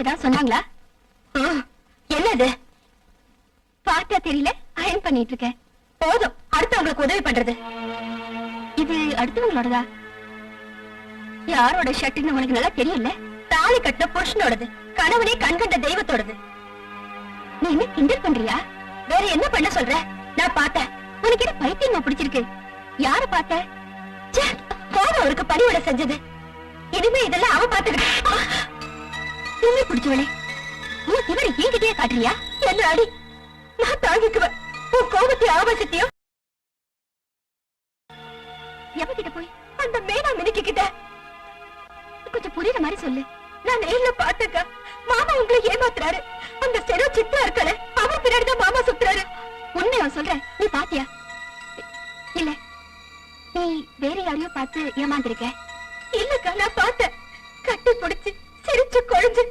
ஏதாவது சொன்னாங்களா? என்னது பார்த்தா தெரியல? அயன் பண்ணிட்டு இருக்கேன். போதும், அடுத்தவங்களுக்கு உதவி பண்றது. இது அடுத்தவங்களோடதா? யாரோட ஷர்ட்னு உனக்கு நல்லா தெரியல. தாலி கட்ட புருஷனோடது, கணவனே கண்கண்ட தெய்வத்தோடது. நீ என்ன கிண்டல் பண்றியா? வேற என்ன பண்ண சொல்ற? நான் பார்த்தேன். உனக்கு என்ன பைத்தியமா பிடிச்சிருக்கு? யார பார்த்த? போதும், அவருக்கு பணிவிட செஞ்சது. இனிமே இதெல்லாம் அவ பார்த்துக்கிட்டு பிடிச்சவளே. உன் திவரை என்கிட்டயே காட்டுறியா? என்ன அடி, நான் தாங்கிக்குவேன். உன் கோபத்தையும் ஆபாசத்தையும். எவகிட்ட போய்? அந்த மேனா மினிக்கிட்ட. கொஞ்சம் புரியுற மாதிரி சொல்லு. நான் நேர்ல பார்த்தேங்க. மாமா உங்களை ஏமாத்துறாரு. அந்த செரோ சித்தா இருக்கல, அவர் பின்னாடிதான் மாமா சுத்துறாரு. உண்மையா சொல்றேன், நீ பாத்தியா? இல்ல, நீ வேற யாரையோ பார்த்து ஏமாந்திருக்க. இல்லக்கா, நான் பார்த்தேன். கட்டி பிடிச்சு சிரிச்சு கொழுஞ்சு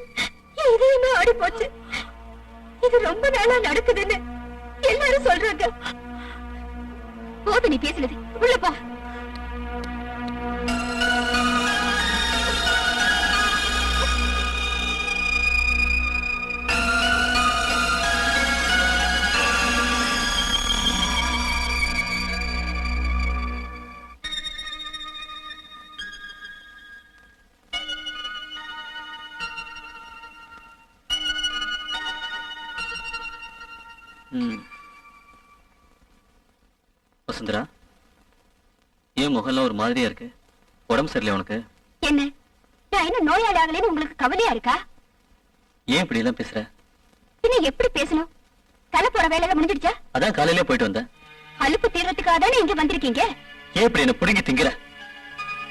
இதையுமே ஆடி போச்சு. இது ரொம்ப நாளா நடக்குதுன்னு எல்லாரும் சொல்றாங்க. போது நீ பேசுனது, உள்ள போ. வசுந்தரா, ஏன் முகம்லாம் ஒரு மாதிரியா இருக்கு? உடம்பு சரியில்லை உனக்கு? என்ன, நான் என்ன நோயாளி ஆகலன்னு உங்களுக்கு கவலையா இருக்கா? ஏன் இப்படி எல்லாம் பேசுற? இன்னும் எப்படி பேசணும்? தலை போற வேலையில முடிஞ்சிடுச்சா? அதான் காலையிலே போயிட்டு வந்தேன். அலுப்பு தீர்றதுக்காக தானே இங்க வந்திருக்கீங்க. ஏன் இப்படி என்ன புடுங்கி திங்கிற?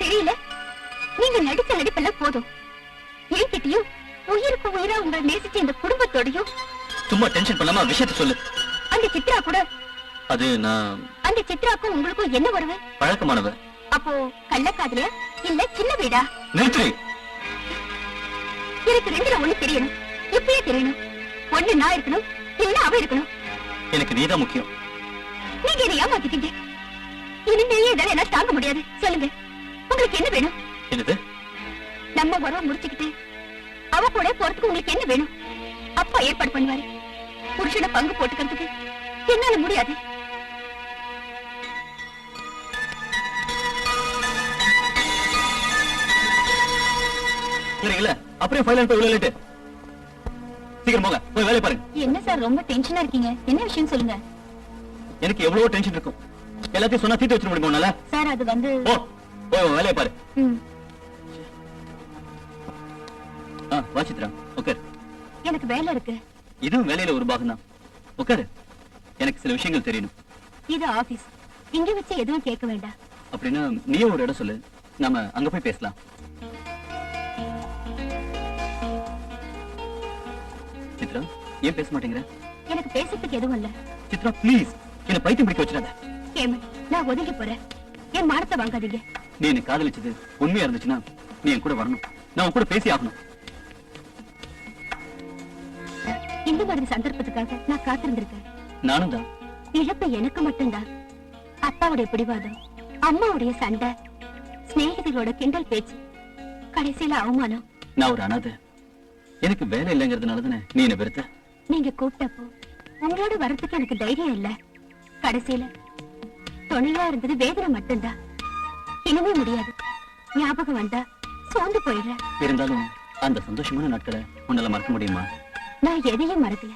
தெரியல, நீங்க நடிச்ச நடிப்பெல்லாம் போதும். என்கிட்டயும் உயிருக்கு உயிரா உங்களை நேசிச்ச இந்த குடும்பத்தோடையும். சும்மா டென்ஷன் பண்ணாம விஷயத்தை சொல்லு. அந்த சித்ரா கூட. அது நான். அந்த சித்ராக்கும் உங்களுக்கும் என்ன உறவு? பழக்கமானவ. அப்போ கள்ளக்காதலியா இல்ல சின்ன வீடா? நிறுத்து. எனக்கு ரெண்டுல ஒண்ணு தெரியணும், இப்பயே தெரியணும். ஒண்ணு நான் இருக்கணும், இல்ல அவ இருக்கணும். எனக்கு நீதான் முக்கியம். நீங்க என்ன ஏமாத்திட்டீங்க. இனிமேயே இதெல்லாம் என்னால தாங்க முடியாது. சொல்லுங்க, உங்களுக்கு என்ன வேணும்? என்னது? நம்ம உறவை முடிச்சுக்கிட்டு அவ கூட போறதுக்கு உங்களுக்கு என்ன வேணும்? அப்பா ஏற்பாடு பண்ணுவாரு. புருஷனை பங்கு போட்டுக்கிறதுக்கு என்னால முடியாது. இல்ல அப்படியே ஃபைல் அனுப்ப விளையாட்டு. சீக்கிரம் போங்க, போய் வேலைய பாருங்க. என்ன சார் ரொம்ப டென்ஷனா இருக்கீங்க? என்ன விஷயம் சொல்லுங்க. எனக்கு எவ்வளவு டென்ஷன் இருக்கும். எல்லாத்தையும் சொன்னா தீர்த்து வச்சிட முடியுமா? சார் அது வந்து. போய் வேலைய பாரு. வா சித்ரா, உட்காரு. எனக்கு வேலை இருக்கு. இதுவும் வேலையில ஒரு பாகம் தான். உட்காரு. எனக்கு சில விஷயங்கள் தெரியணும். இது ஆபீஸ், இங்க வச்சு எதுவும் கேட்க வேண்டாம். அப்படின்னா நீயே ஒரு இடம் சொல்லு, நாம அங்க போய் பேசலாம். சித்ரா, ஏன் பேச மாட்டேங்கிற? எனக்கு பேசுறதுக்கு எதுவும் இல்ல. சித்ரா ப்ளீஸ், என்ன பைத்தியம் பிடிக்க வச்சிடாத. கேமன், நான் ஒதுங்கி போறேன். என் மானத்தை வாங்காதீங்க. நீ என்ன காதலிச்சது உண்மையா இருந்துச்சுன்னா நீ என் கூட வரணும். நான் உன் கூட பேசி ஆகணும். இந்த மாதிரி சந்தர்ப்பத்துக்காக நான் காத்திருந்திருக்கேன். நானும் தான். இழப்பு எனக்கு மட்டும்தான். அப்பாவுடைய பிடிவாதம், அம்மாவுடைய சண்டை, சிநேகிதிகளோட கிண்டல் பேச்சு, கடைசியில அவமானம். நான் ஒரு அனாதை. எனக்கு வேலை இல்லைங்கிறதுனாலதானே நீ என்ன வெறுத்த? நீங்க கூப்பிட்டப்போ உங்களோட வரத்துக்கு எனக்கு தைரியம் இல்ல. கடைசியில துணையா இருந்தது வேதனை மட்டும்தான். இனிமே முடியாது. ஞாபகம் வந்தா சோர்ந்து போயிடுற. இருந்தாலும் அந்த சந்தோஷமான நாட்களை உன்னால மறக்க முடியுமா? நான் எதையும் மறக்கல.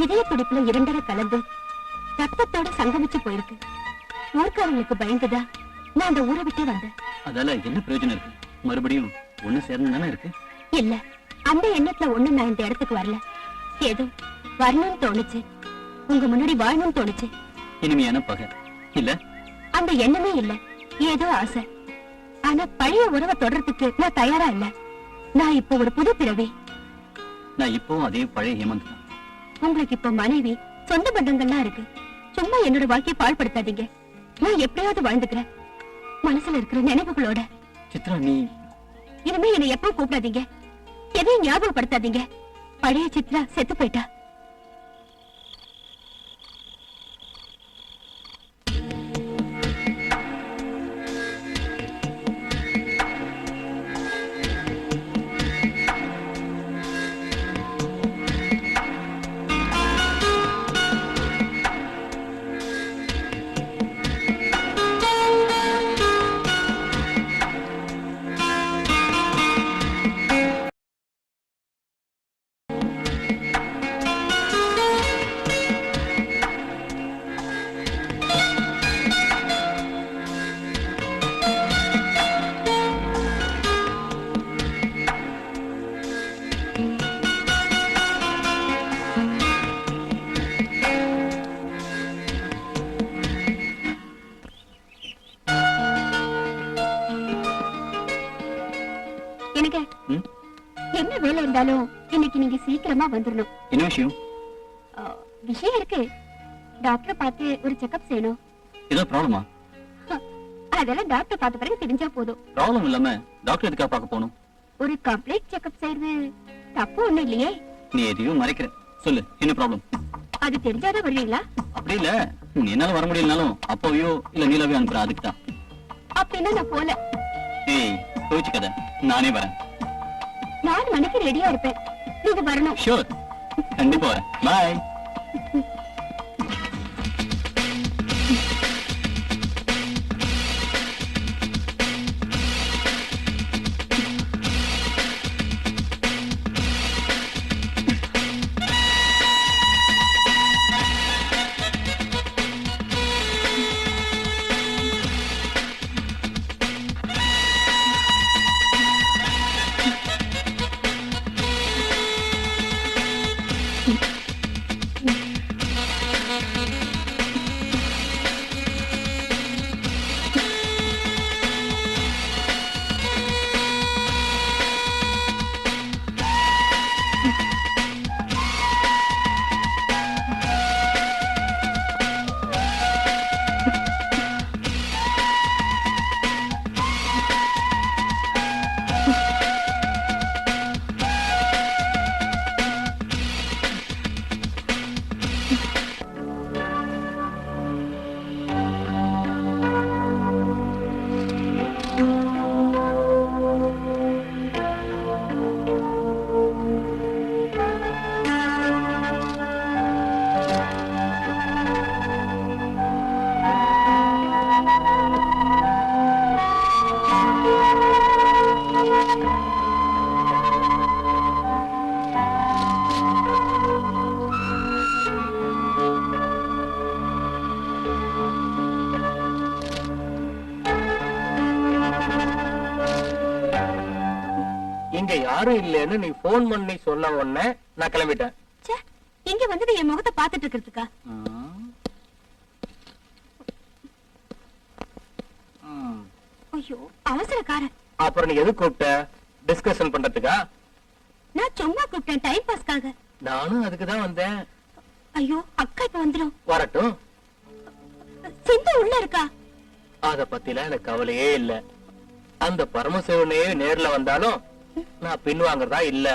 இதய துடிப்புல இரண்டரை கலந்து ரத்தத்தோட சங்கமிச்சு போயிருக்கு. ஊர்க்காரங்களுக்கு பயந்துதான் நான் அந்த ஊரை விட்டு வந்தேன். அதால என்ன பிரயோஜனம் இருக்கு? மறுபடியும் ஒண்ணு சேரணும் தானே இருக்கு. இல்ல, அந்த எண்ணத்துல ஒண்ணு நான் இந்த இடத்துக்கு வரல. ஏதோ வரணும்னு தோணுச்சு, உங்க முன்னாடி வாழணும்னு தோணுச்சு. இனிமையான பகை இல்ல? அந்த எண்ணமே இல்ல, ஏதோ ஆசை. ஆனா பழைய உறவை தொடர்றதுக்கு நான் தயாரா இல்ல. நான் இப்போ ஒரு புது பிறவி. நான் இப்போ அதே பழைய ஹேமந்த் தான். உங்களுக்கு இப்ப மனைவி, சொந்த பந்தங்கள்லாம் இருக்கு. சும்மா என்னோட வாழ்க்கையை பாழ்படுத்தாதீங்க. நான் எப்படியாவது வாழ்ந்துக்கிறேன், மனசுல இருக்கிற நினைவுகளோட. சித்ரா, நீ இனிமே என்னை எப்பவும் கூப்பிடாதீங்க, எதையும் ஞாபகப்படுத்தாதீங்க. பழைய சித்ரா செத்து போயிட்டா. இருந்தாலும் இன்னைக்கு நீங்க சீக்கிரமா வந்துடணும். என்ன விஷயம்? விஷயம் இருக்கு. டாக்டரை பார்த்து ஒரு செக்அப் செய்யணும். ஏதோ ப்ராப்ளமா? அதெல்லாம் டாக்டர் பார்த்த பிறகு தெரிஞ்சா போதும். ப்ராப்ளம் இல்லாம டாக்டர் எதுக்காக பார்க்க போகணும்? ஒரு கம்ப்ளீட் செக்அப் செய்யறது தப்பு ஒண்ணும் இல்லையே. நீ எதையும் மறைக்கிற. சொல்லு, என்ன ப்ராப்ளம்? அது தெரிஞ்சாதான் வருவீங்களா? அப்படி இல்ல, நீ என்னால வர முடியலனாலும் அப்பாவையோ இல்ல நீலாவையோ அனுப்புற, அதுக்கு தான். அப்படின்னா நான் போல. ஏய், கோவிச்சுக்காத, நானே வரேன். 4 மணிக்கு ரெடியா இருப்பேன், நீங்க வரணும். ஷூர், கண்டிப்பா வரேன். பாய். இங்க யாரும் இல்லன்னு நீ போன் பண்ணி சொன்ன உடனே நான் கிளம்பிட்டேன். இங்க வந்தது என் முகத்தை பாத்துட்டு இருக்கிறதுக்கா? ஐயோ, அவசரக்காரன். அப்புறம் நீ எது கூப்பிட்ட? டிஸ்கஷன் பண்றதுக்கா? நான் சும்மா கூப்பிட்டேன், டைம் பாஸ்க்காக. நானும் அதுக்குதான் வந்தேன். ஐயோ, அக்கா இப்ப வந்துரும். வரட்டும். சிந்து உள்ள இருக்கா? அத பத்திலாம் எனக்கு கவலையே இல்ல. அந்த பரமசிவனையே நேர்ல வந்தாலும் நான் பின்வாங்கறதா இல்ல.